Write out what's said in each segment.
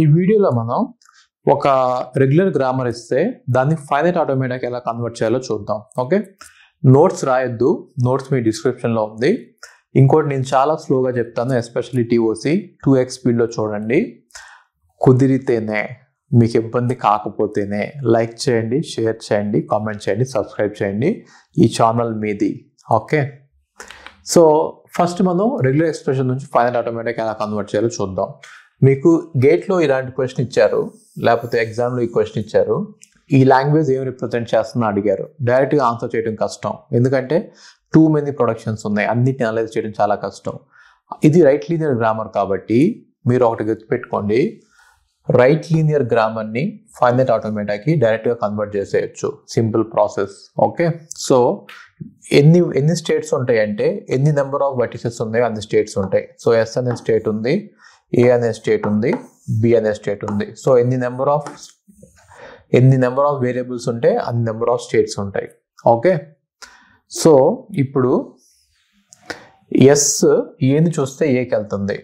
ఈ వీడియోలో మనం ఒక రెగ్యులర్ గ్రామర్ ఇస్తే దాన్ని ఫైనైట్ ఆటోమేటిక్ ఎలా కన్వర్ట్ చేయాలో చూద్దాం. ఓకే, నోట్స్ రాయొద్దు, నోట్స్ మీ డిస్క్రిప్షన్లో ఉంది. ఇంకోటి నేను చాలా స్లోగా చెప్తాను, ఎస్పెషల్లీ టీఓసి 2x స్పీడ్లో చూడండి. కుదిరితేనే, మీకు ఇబ్బంది కాకపోతేనే లైక్ చేయండి, షేర్ చేయండి, కామెంట్ చేయండి, సబ్స్క్రైబ్ చేయండి. ఈ ఛానల్ మీది. ఓకే, సో ఫస్ట్ మనం రెగ్యులర్ ఎక్స్ప్రెషన్ నుంచి ఫైనైట్ ఆటోమేటిక్ ఎలా కన్వర్ట్ చేయాలో చూద్దాం. మీకు గేట్లో ఇలాంటి క్వశ్చన్ ఇచ్చారు, లేకపోతే ఎగ్జామ్లో ఈ క్వశ్చన్ ఇచ్చారు, ఈ లాంగ్వేజ్ ఏం రిప్రజెంట్ చేస్తుందో అడిగారు. డైరెక్ట్గా ఆన్సర్ చేయడం కష్టం, ఎందుకంటే టూ మెనీ ప్రొడక్షన్స్ ఉన్నాయి, అన్నిటిని అనలైజ్ చేయడం చాలా కష్టం. ఇది రైట్ లీనియర్ గ్రామర్ కాబట్టి మీరు ఒకటి గుర్తుపెట్టుకోండి, రైట్ లీనియర్ గ్రామర్ని ఫైనైట్ ఆటోమేటిక్కి డైరెక్ట్గా కన్వర్ట్ చేసేయచ్చు. Simple process. ఓకే, సో ఎన్ని స్టేట్స్ ఉంటాయి అంటే ఎన్ని నెంబర్ ఆఫ్ వర్టిసెస్ ఉన్నాయో అన్ని స్టేట్స్ ఉంటాయి. సో ఎస్ అనే స్టేట్ ఉంది, ఏ అనే స్టేట్ ఉంది, బి అనే స్టేట్ ఉంది. సో ఎన్ని నెంబర్ ఆఫ్ వేరియబుల్స్ ఉంటే అన్ని నెంబర్ ఆఫ్ స్టేట్స్ ఉంటాయి. ఓకే, సో ఇప్పుడు ఎస్ ఏని చూస్తే ఏకి వెళ్తుంది,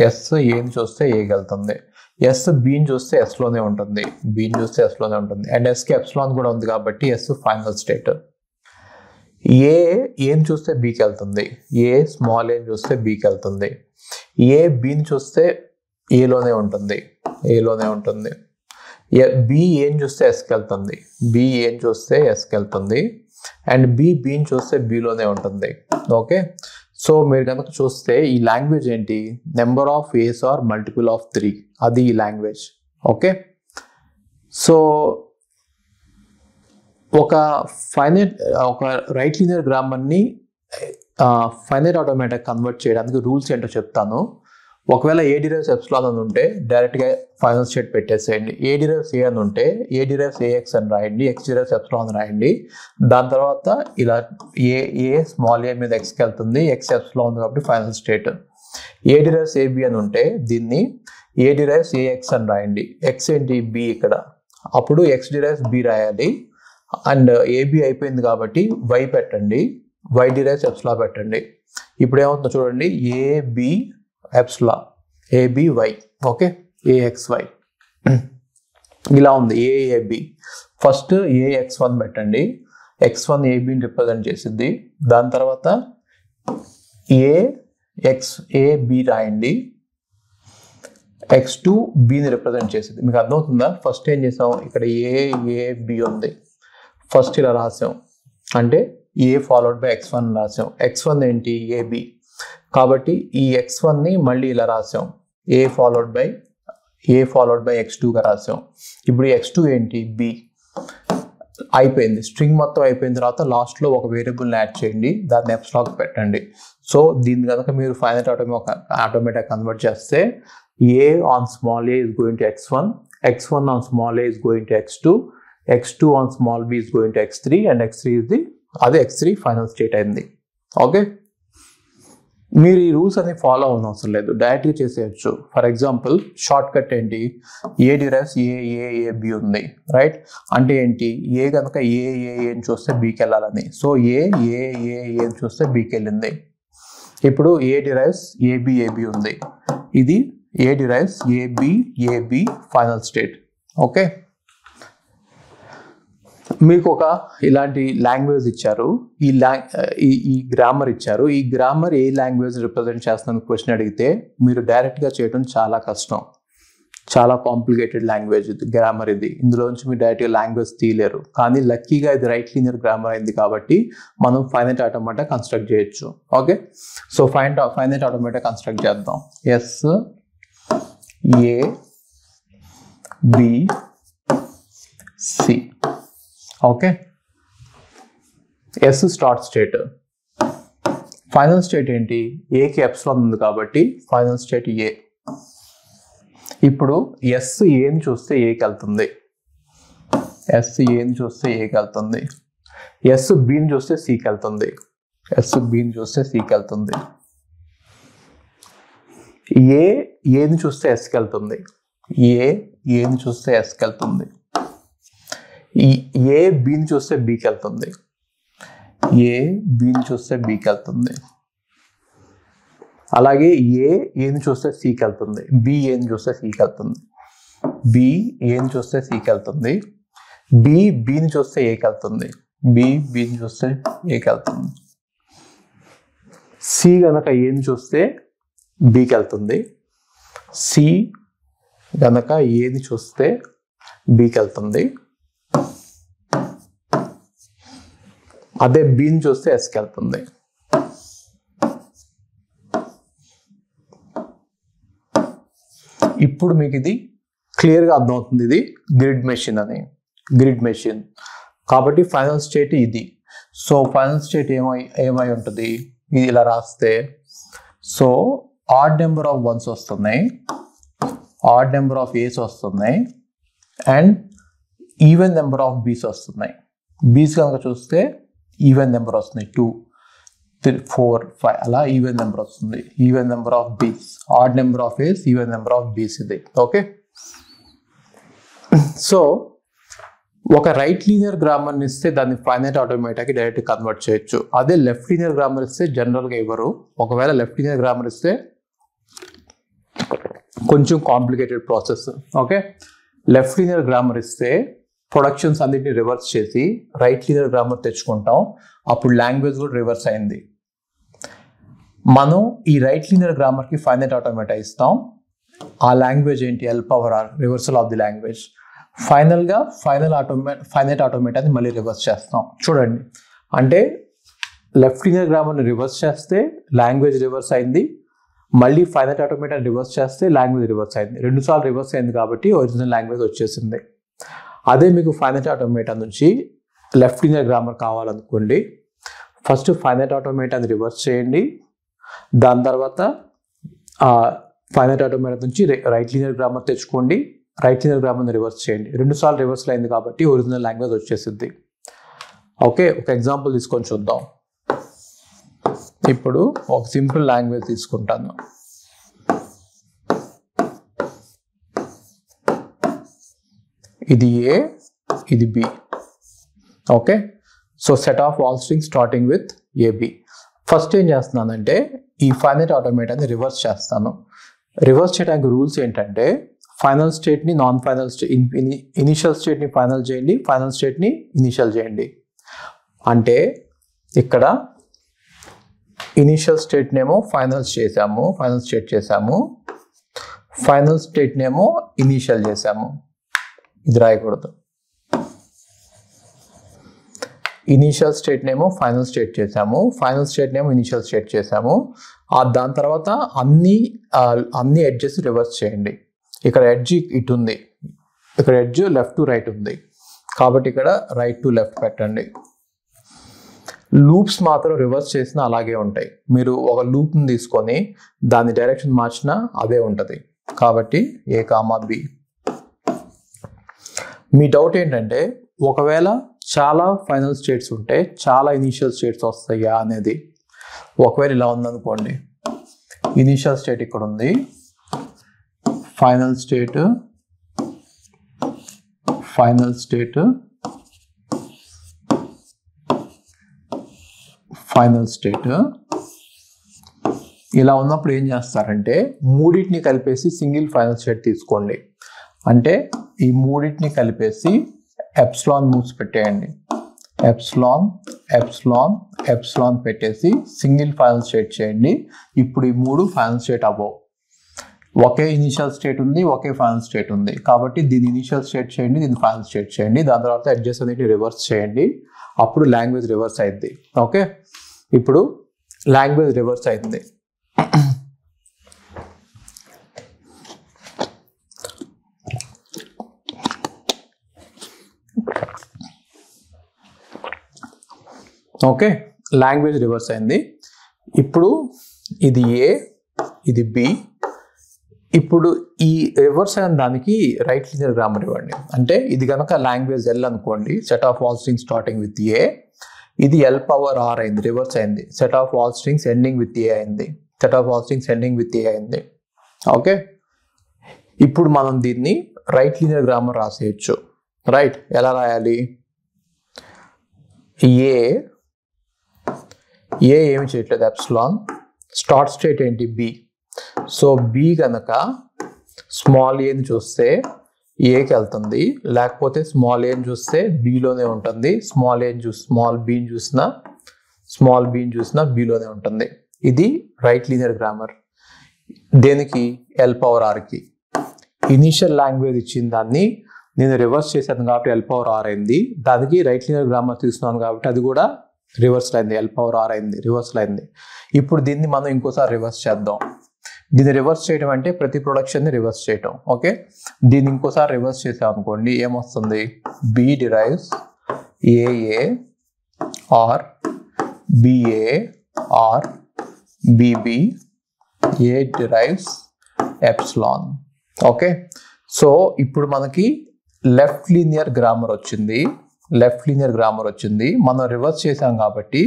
ఎస్ ఏని చూస్తే ఏకి వెళ్తుంది, ఎస్ బీని చూస్తే ఎస్లోనే ఉంటుంది, బీని చూస్తే ఎస్లోనే ఉంటుంది, అండ్ ఎస్కి ఎప్సిలాన్ కూడా ఉంది కాబట్టి ఎస్ ఫైనల్ స్టేట్. ఏని చూస్తే బీకి వెళ్తుంది, ఏ స్మాల్ ఏని చూస్తే బీకి వెళ్తుంది, ఏ బీని చూస్తే ఏలోనే ఉంటుంది, బి ఏని చూస్తే ఎస్కి వెళ్తుంది, బి ఏని చూస్తే ఎస్కి వెళ్తుంది, అండ్ బీని చూస్తే బీలోనే ఉంటుంది. ఓకే, సో మీరు కనుక చూస్తే ఈ లాంగ్వేజ్ ఏంటి, number of a's are multiple of 3, అది ఈ లాంగ్వేజ్. ఓకే, సో ఒక రైట్ లీనియర్ గ్రామర్ని ఫైనైట్ ఆటోమేటిక్ కన్వర్ట్ చేయడానికి రూల్స్ ఏంటో చెప్తాను. ఒకవేళ ఏ డిరైవ్స్ ఎప్సిలాన్ అని ఉంటే డైరెక్ట్గా ఫైనల్ స్టేట్ పెట్టేసేయండి. ఏ డిరైవ్స్ ఏ అని ఉంటే ఏ డిరైవ్స్ ఏఎక్స్ అని రాయండి, ఎక్స్ డిరైవ్స్ ఎప్సిలాన్ రాయండి. దాని తర్వాత ఇలా ఏ స్మాల్ ఏ మీద ఎక్స్కి వెళ్తుంది, ఎక్స్ ఎప్సిలాన్ ఉంది కాబట్టి ఫైనల్ స్టేట్. ఏ డిరైవ్స్ ఏబి అని ఉంటే దీన్ని ఏ డిరైవ్స్ ఏఎక్స్ అని రాయండి, ఎక్స్ ఏంటి బి ఇక్కడ, అప్పుడు ఎక్స్ డిరైవ్స్ బి రాయాలి. అండ్ ఏబి అయిపోయింది కాబట్టి వై పెట్టండి, వై డిరైవ్స్ ఎప్సిలా పెట్టండి. ఇప్పుడు ఏమవుతుందో చూడండి, A B epsilon, A B Y. Okay, A X Y ఇలా ఉంది. ఏఏబి ఫస్ట్ ఏఎక్స్1 పెట్టండి, x1 ఏబిని రిప్రజెంట్ చేసింది. దాని తర్వాత ఏబి రాయండి, x2 బిని రిప్రజెంట్ చేసింది. మీకు అర్థమవుతుందా? ఫస్ట్ ఏం చేసాం, ఇక్కడ ఏబి ఉంది, ఫస్ట్ ఇలా రాసాం, అంటే ఏ ఫాలోడ్ బై x1 రాసాం. x1 ఏంటి, ఏబి, కాబట్టి ఈ x1ని మళ్ళీ ఇలా రాసాం, ఏ ఫాలోడ్ బై x2గా రాసాం. ఇప్పుడు x2 ఏంటి, బి. అయిపోయింది, స్ట్రింగ్ మొత్తం అయిపోయిన తర్వాత లాస్ట్లో ఒక వేరియబుల్ని యాడ్ చేయండి, దాన్ని ఎప్సిలాన్ పెట్టండి. సో దీన్ని కనుక మీరు ఫైనైట్ ఆటోమేటిక్ కన్వర్ట్ చేస్తే A on small a is going to x1, x1 on small a is going to x2, x2 on small b is going to x3, and x3 final state అయింది. Okay, మీరు ఈ rules అన్ని follow అవ్వడం అవసరం లేదు, డైరెక్ట్గా చేసేయచ్చు. For example short cut ఏంటి, ఏ డిరైవ్స్ ఏబి ఉంది, రైట్? అంటే ఏంటి, ఏ కనుక ఏని చూస్తే బీకి వెళ్ళాలని, సో ఏని చూస్తే బీకి వెళ్ళింది. ఇప్పుడు ఏ డిరైవ్స్ ఏబి ఉంది, ఇది A derives A B final state. Okay, మీకు ఒక ఇలాంటి లాంగ్వేజ్ ఇచ్చారు, ఈ గ్రామర్ ఇచ్చారు. ఈ గ్రామర్ ఏ లాంగ్వేజ్ రిప్రజెంట్ చేస్తున్న క్వశ్చన్ అడిగితే మీరు డైరెక్ట్గా చేయడం చాలా కష్టం, చాలా కాంప్లికేటెడ్ లాంగ్వేజ్ ఇది, గ్రామర్ ఇది. ఇందులోంచి మీరు డైరెక్ట్గా లాంగ్వేజ్ తీయలేరు. కానీ లక్కీగా ఇది రైట్ లీనియర్ గ్రామర్ అయింది కాబట్టి మనం ఫైనైట్ ఆటోమేటిక్ కన్స్ట్రక్ట్ చేయొచ్చు. Okay, so finite automatic construct చేద్దాం. S A B C. Okay, S start state, final state ఏంటి, ఏకి ఎప్సిలాన్ ఉంది కాబట్టి ఫైనల్ స్టేట్ ఏ. ఇప్పుడు ఎస్ ఏని చూస్తే ఏకి వెళ్తుంది, ఎస్ ఏని చూస్తే ఏకి వెళ్తుంది, ఎస్ బిని చూస్తే సికి వెళ్తుంది, ఎస్ బిని చూస్తే సికి వెళ్తుంది, ఏని చూస్తే ఎస్కి వెళ్తుంది, ఏని చూస్తే ఎస్కి వెళ్తుంది, ఏ బిని చూస్తే బికి వెళ్తుంది, ఏ బిని చూస్తే బికి వెళ్తుంది, అలాగే ఏని చూస్తే సికి వెళ్తుంది, బి ఏని చూస్తే సికి వెళ్తుంది. బి ఏని చూస్తే సికి వెళ్తుంది, బి బిని చూస్తే ఏకి వెళ్తుంది, బి బిని చూస్తే ఏకి వెళ్తుంది, సి గనక ఏని చూస్తే బికి వెళ్తుంది, సి గనక ఏని చూస్తే బికి వెళ్తుంది, అదే బిని చూస్తే ఎస్కి వెళ్తుంది. ఇప్పుడు మీకు ఇది క్లియర్గా అర్థమవుతుంది, ఇది గ్రిడ్ మెషిన్ అని, గ్రిడ్ మెషిన్. కాబట్టి ఫైనల్ స్టేట్ ఇది. సో ఫైనల్ స్టేట్ ఏమై ఉంటుంది, ఇది ఇలా రాస్తే, so odd number of once వస్తున్నాయి, ఆడ్ నెంబర్ ఆఫ్ ఏస్ వస్తున్నాయి, అండ్ ఈవెన్ నెంబర్ ఆఫ్ బీస్ వస్తున్నాయి. బీస్ కనుక చూస్తే ఈవెన్ నెంబర్ వస్తున్నాయి, 2 3 4 5 అలా ఈవెన్ నెంబర్ వస్తుంది. Even number of b's, odd number of a's, even number of b's ఇది. ఓకే, సో ఒక రైట్ లీనియర్ గ్రామర్ని ఇస్తే దాన్ని ఫైనైట్ ఆటోమేటాకి డైరెక్ట్ కన్వర్ట్ చేయొచ్చు. అదే లెఫ్ట్ లీనియర్ గ్రామర్ ఇస్తే జనరల్గా ఇవ్వరు. ఒకవేళ లెఫ్ట్ లీనియర్ గ్రామర్ ఇస్తే కొంచెం complicated process. Okay, left linear grammar ఇస్తే ప్రొడక్షన్స్ అన్నిటిని రివర్స్ చేసి రైట్ లీనియర్ గ్రామర్ తెచ్చుకుంటాం. అప్పుడు లాంగ్వేజ్ కూడా రివర్స్ అయింది. మనం ఈ రైట్ లీనియర్ గ్రామర్కి ఫైనైట్ ఆటోమేటా ఇస్తాం. ఆ లాంగ్వేజ్ ఏంటి, L power R, reversal of the language. ఫైనల్గా ఫైనైట్ ఆటోమేటాని మళ్ళీ రివర్స్ చేస్తాం. చూడండి, అంటే లెఫ్ట్ లీనియర్ గ్రామర్ని రివర్స్ చేస్తే లాంగ్వేజ్ రివర్స్ అయింది, మళ్ళీ ఫైనైట్ ఆటోమేటాని రివర్స్ చేస్తే లాంగ్వేజ్ రివర్స్ అయింది. 2 సార్లు రివర్స్ అయింది కాబట్టి ఒరిజినల్ లాంగ్వేజ్ వచ్చేసింది. అదే మీకు ఫైనైట్ ఆటోమేటా నుంచి లెఫ్ట్ లీనియర్ గ్రామర్ కావాలనుకోండి, ఫస్ట్ ఫైనైట్ ఆటోమేటాని రివర్స్ చేయండి, దాని తర్వాత ఫైనైట్ ఆటోమేటా నుంచి రైట్ లీనియర్ గ్రామర్ తెచ్చుకోండి, రైట్ లీనియర్ గ్రామర్ని రివర్స్ చేయండి. 2 సార్లు రివర్స్లో అయింది కాబట్టి ఒరిజినల్ లాంగ్వేజ్ వచ్చేసింది. ఓకే, ఒక ఎగ్జాంపుల్ తీసుకొని చూద్దాం. ఇప్పుడు ఒక సింపుల్ లాంగ్వేజ్ తీసుకుంటాను. ఇది ఏ, ఇది B. Okay, so set of all strings starting with A B. First ఏం చేస్తున్నానంటే ఈ ఫైనైట్ ఆటోమేటాని రివర్స్ చేస్తాను. రివర్స్ చేయడానికి రూల్స్ ఏంటంటే ఫైనల్ స్టేట్ని నాన్ ఫైనల్ ఇనిషియల్ స్టేట్ని ఫైనల్ చేయండి, ఫైనల్ స్టేట్ని ఇనిషియల్ చేయండి. అంటే ఇక్కడ ఇనిషియల్ స్టేట్నేమో ఫైనల్ చేసాము, ఫైనల్ స్టేట్ చేసాము, ఫైనల్ స్టేట్నేమో ఇనిషియల్ చేసాము. ఇది రాయకూడదు. ఇనిషియల్ స్టేట్నేమో ఫైనల్ స్టేట్ చేసాము, ఫైనల్ స్టేట్నేమో ఇనిషియల్ స్టేట్ చేసాము. దాని తర్వాత అన్ని ఎడ్జెస్ రివర్స్ చేయండి. ఇక్కడ ఎడ్జ్ ఇటు ఉంది, ఇక్కడ ఎడ్జ్ లెఫ్ట్ టు రైట్ ఉంది కాబట్టి ఇక్కడ రైట్ టు లెఫ్ట్ పెట్టండి. లూప్స్ మాత్రం రివర్స్ చేసినా అలాగే ఉంటాయి. మీరు ఒక లూప్ని తీసుకొని దాని డైరెక్షన్ మార్చినా అదే ఉంటుంది. కాబట్టి ఏ కామా బి. మీ డౌట్ ఏంటంటే ఒకవేళ చాలా ఫైనల్ స్టేట్స్ ఉంటే చాలా ఇనిషియల్ స్టేట్స్ వస్తాయా అనేది. ఒకవేళ ఇలా ఉందనుకోండి, ఇనిషియల్ స్టేట్ ఇక్కడ ఉంది, final state, final state, final state. ఇలా ఉన్నప్పుడు ఏం చేస్తారంటే మూడింటిని కలిపేసి సింగిల్ ఫైనల్ స్టేట్ తీసుకోండి. అంటే ఈ మూడింటిని కలిపేసి ఎప్సిలాన్ మూవ్స్ పెట్టేయండి. ఎప్సిలాన్ ఎప్సిలాన్ ఎప్సిలాన్ పెట్టేసి సింగిల్ ఫైనల్ స్టేట్ చేయండి. ఇప్పుడు ఈ 3 ఫైనల్ స్టేట్ అవ్వవు. ఒకే ఇనిషియల్ స్టేట్ ఉంది, ఒకే ఫైనల్ స్టేట్ ఉంది కాబట్టి దీన్ని ఇనిషియల్ స్టేట్ చేయండి, దీన్ని ఫైనల్ స్టేట్ చేయండి, దాని తర్వాత అడ్జస్ట్ అనేది రివర్స్ చేయండి. అప్పుడు లాంగ్వేజ్ రివర్స్ అయింది. ఓకే, ఇప్పుడు లాంగ్వేజ్ రివర్స్ అయింది. ఓకే, లాంగ్వేజ్ రివర్స్ అయింది. ఇప్పుడు ఇది ఏ, ఇది బి. ఇప్పుడు ఈ రివర్స్ అయిన దానికి రైట్ లీనియర్ గ్రామర్ ఇవ్వండి. అంటే ఇది కనుక లాంగ్వేజ్ ఎల్ అనుకోండి, set of all strings starting with A. ఇది ఎల్ పవర్ ఆర్ అయింది, రివర్స్ అయింది. Set of all strings ending with A అయింది, set of all strings ending with A అయింది. ఓకే, ఇప్పుడు మనం దీన్ని రైట్ లీనియర్ గ్రామర్ రాసేయచ్చు. రైట్, ఎలా రాయాలి? ఏ ఏమి చేయట్లేదు, ఎప్సిలాన్. స్టార్ట్ స్టేట్ ఏంటి? బి. సో బి కనుక స్మాల్ ఏని చూస్తే ఏకి వెళ్తుంది, లేకపోతే స్మాల్ ఏని చూస్తే బిలోనే ఉంటుంది, స్మాల్ బీని చూసినా బిలోనే ఉంటుంది. ఇది రైట్ లీనియర్ గ్రామర్. దేనికి? L పవర్ ఆర్కి. ఇనీషియల్ లాంగ్వేజ్ ఇచ్చిన దాన్ని నేను రివర్స్ చేశాను కాబట్టి L పవర్ ఆర్ అయింది. దానికి రైట్ లీనియర్ గ్రామర్ తీసుకున్నాను కాబట్టి అది కూడా రివర్స్ అయింది, L పవర్ ఆర్ అయింది, రివర్స్ అయింది. ఇప్పుడు దీన్ని మనం ఇంకోసారి రివర్స్ చేద్దాం. దీన్ని రివర్స్ చేయడం అంటే ప్రతి ప్రొడక్షన్ని రివర్స్ చేయటం. ఓకే, దీన్ని ఇంకోసారి రివర్స్ చేసాం అనుకోండి, ఏమొస్తుంది? B derives AA or BA or BB, A derives epsilon. Okay, so ఇప్పుడు మనకి లెఫ్ట్ లీనియర్ గ్రామర్ వచ్చింది. మనం రివర్స్ చేసాం కాబట్టి,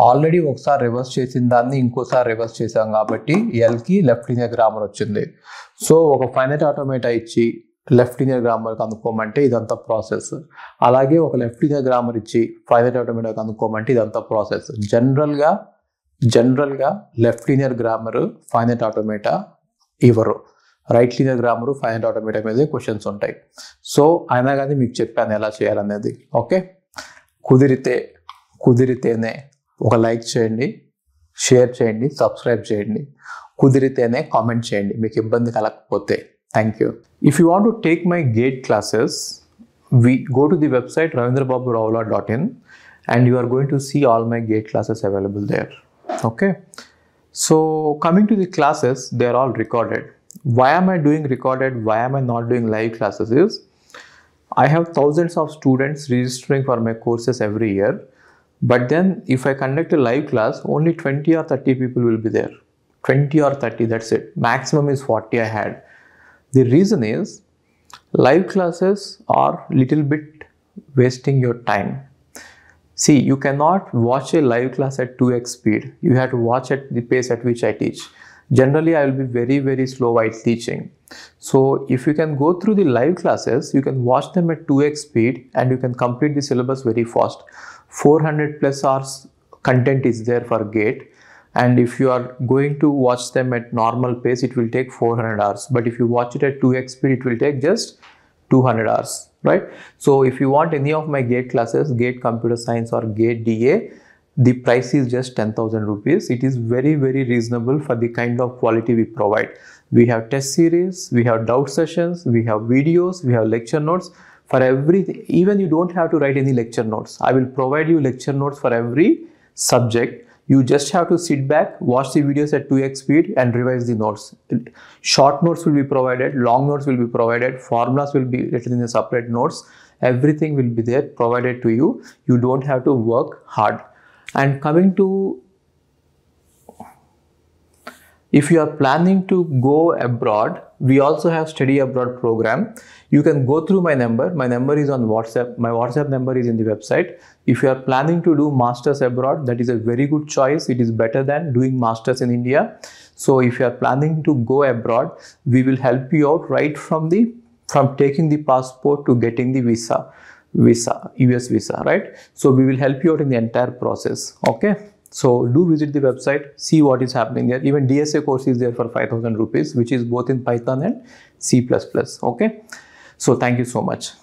ఆల్రెడీ ఒకసారి రివర్స్ చేసిన దాన్ని ఇంకోసారి రివర్స్ చేసాం కాబట్టి ఎల్కి లెఫ్ట్ లీనియర్ గ్రామర్ వచ్చింది. సో ఒక ఫైనైట్ ఆటోమేటా ఇచ్చి లెఫ్ట్ లీనియర్ గ్రామర్ కనుక్కోమంటే ఇదంతా ప్రాసెస్. అలాగే ఒక లెఫ్ట్ లీనియర్ గ్రామర్ ఇచ్చి ఫైనైట్ ఆటోమేటా కనుక్కోమంటే ఇదంతా ప్రాసెస్. జనరల్గా left linear grammar finite automata ఇవ్వరు. Right linear grammar finite automata మీద క్వశ్చన్స్ ఉంటాయి. సో అయినా కానీ మీకు చెప్పాను ఎలా చేయాలనేది. ఓకే, కుదిరితేనే ఒక లైక్ చేయండి, షేర్ చేయండి, సబ్స్క్రైబ్ చేయండి. కుదిరితేనే కామెంట్ చేయండి మీకు ఇబ్బంది కలగకపోతే. Thank you. If you want to take my GATE classes, go to the website ravindra-babu-raula.in and you are going to see all my gate classes available there. Okay, so coming to the classes, they are all recorded. Why am I doing recorded? Why am I not doing live classes? Is I have thousands of students registering for my courses every year, but then if I conduct a live class, only 20 or 30 people will be there. 20 or 30, that's it. Maximum is 40 I had. The reason is live classes are little bit wasting your time. See, you cannot watch a live class at 2x speed. You have to watch at the pace at which I teach. Generally, I will be very, very slow while teaching. So if you can go through the live classes, you can watch them at 2x speed and you can complete the syllabus very fast. 400 plus hours content is there for GATE. And if you are going to watch them at normal pace, it will take 400 hours. But if you watch it at 2x speed, it will take just 200 hours, right? So if you want any of my GATE classes, GATE Computer Science or GATE DA, the price is just 10,000 rupees. It is very, very reasonable for the kind of quality we provide. We have test series, we have doubt sessions, we have videos, we have lecture notes for everything. Even you don't have to write any lecture notes. I will provide you lecture notes for every subject. You just have to sit back, watch the videos at 2x speed and revise the notes. Short notes will be provided, long notes will be provided, formulas will be written in a separate notes. Everything will be there provided to you. You don't have to work hard. And coming to, if you are planning to go abroad, we also have study abroad program. You can go through my number. My number is on WhatsApp. My WhatsApp number is in the website. If you are planning to do masters abroad, that is a very good choice. It is better than doing masters in India. So if you are planning to go abroad, we will help you out right from taking the passport to getting the visa, US visa, right? So we will help you out in the entire process. Okay, so do visit the website, see what is happening there. Even DSA course is there for 5,000 rupees, which is both in Python and C++. Okay, so thank you so much.